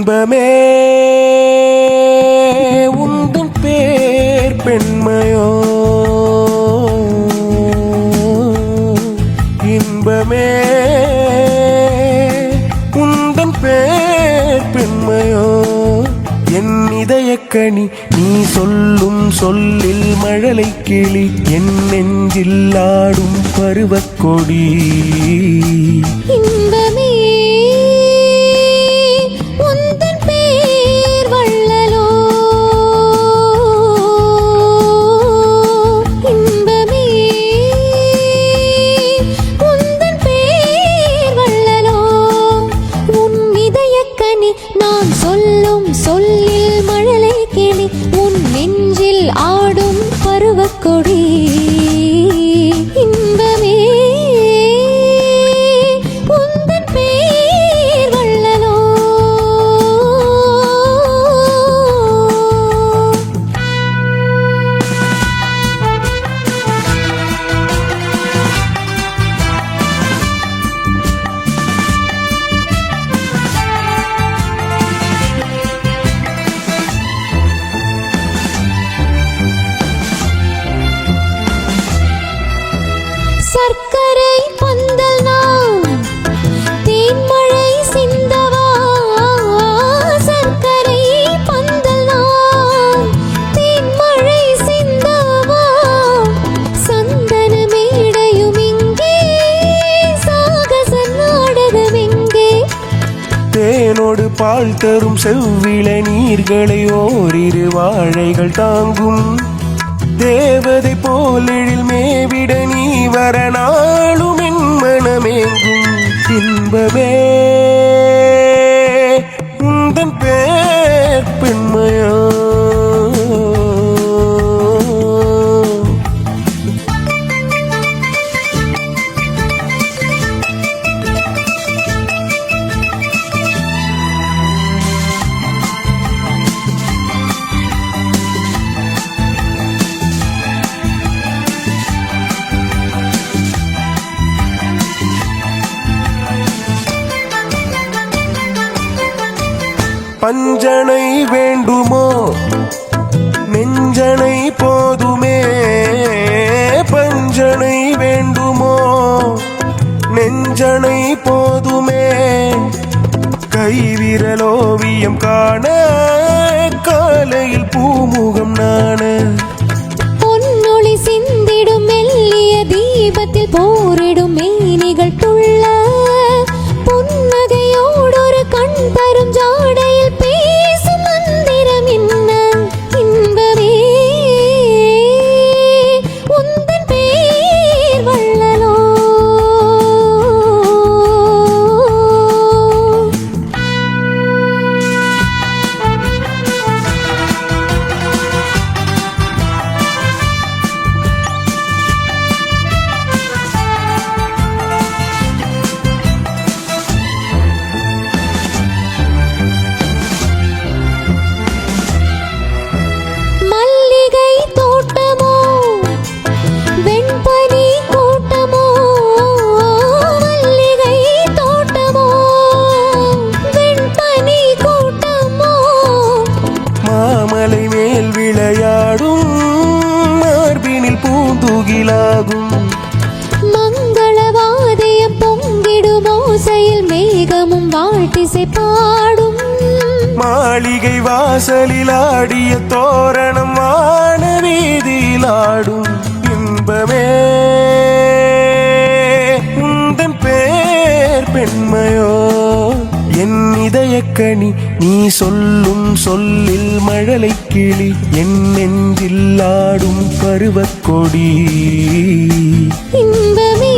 இன்பமே உந்தன் பேர் பெண்மையோ, இன்பமே உந்தன் பேர் பெண்மையோ, என் இதயக்கனி நீ சொல்லும் சொல்லில் மழலை கிளி, என் நெஞ்சில் ஆடும் பருவக்கொடி. இன்பமே உந்தன் பேர் வள்ளலோ, இன்பமே உந்தன் பேர் வள்ளலோ, உன் இதயக்கனி நான் சொல்லும் சொல்லில் மழலை கிளி, உன் நெஞ்சில் ஆடும் பருவக்கொடி. இன்பமே உந்தன் பேர் வள்ளலோ. சர்க்கரை பந்தல் நான் தேன்மழை சிந்தவா, சர்க்கரை பந்தல் நான் தேன்மழை சிந்தவா, சந்தன மேடையும் இங்கே சாகச நாடகம் இங்கே, தேனோடு பால் தரும் செவ்விள நீர்களை ஓரிரு வாழைகள் தாங்கும், தேவதை போலெழில் மேவிட நீ வர நாளும் என் மனமேங்கும். இன்பமே உந்தன் பேர் பெண்மையோ, பஞ்சனை வேண்டுமோ நெஞ்சனை போதுமே, பஞ்சனை வேண்டுமோ நெஞ்சனை போதுமே, கைவிரலோவியம் காண காலையில் பூமுகம் நாண, பொன்னொளி சிந்திடும் மெல்லிய தீபத்தில் போரிடும் மேனிகள் துள்ள, புன்னகையோடொரு கண் தரும் ஜாடையில் பேசும் மந்திரம் என்ன. இன்பமே உந்தன் பேர் வள்ளலோ. மல்லிகை தோட்டமோ வெண்பனி கூட்டமோ, மல்லிகை தோட்டமோ வெண்பனி கூட்டமோ, மாமலை மேல் விளையாடும் மார்பினில் பூந்துகிலாகும், மங்களவாதியம் பொங்கிடும் ஓசையில் மேகமும் வாழ்த்திசை பாடும், மாளிகை வாசலில் ஆடிய தோரணம் வான வீதியில் ஆடும். இன்பமே உந்தன் பேர் பெண்மையோ, என் இதயக்கனி நீ சொல்லும் சொல்லில் மழலை கிளி, என் நெஞ்சில் ஆடும் பருவக்கொடி. இன்பமே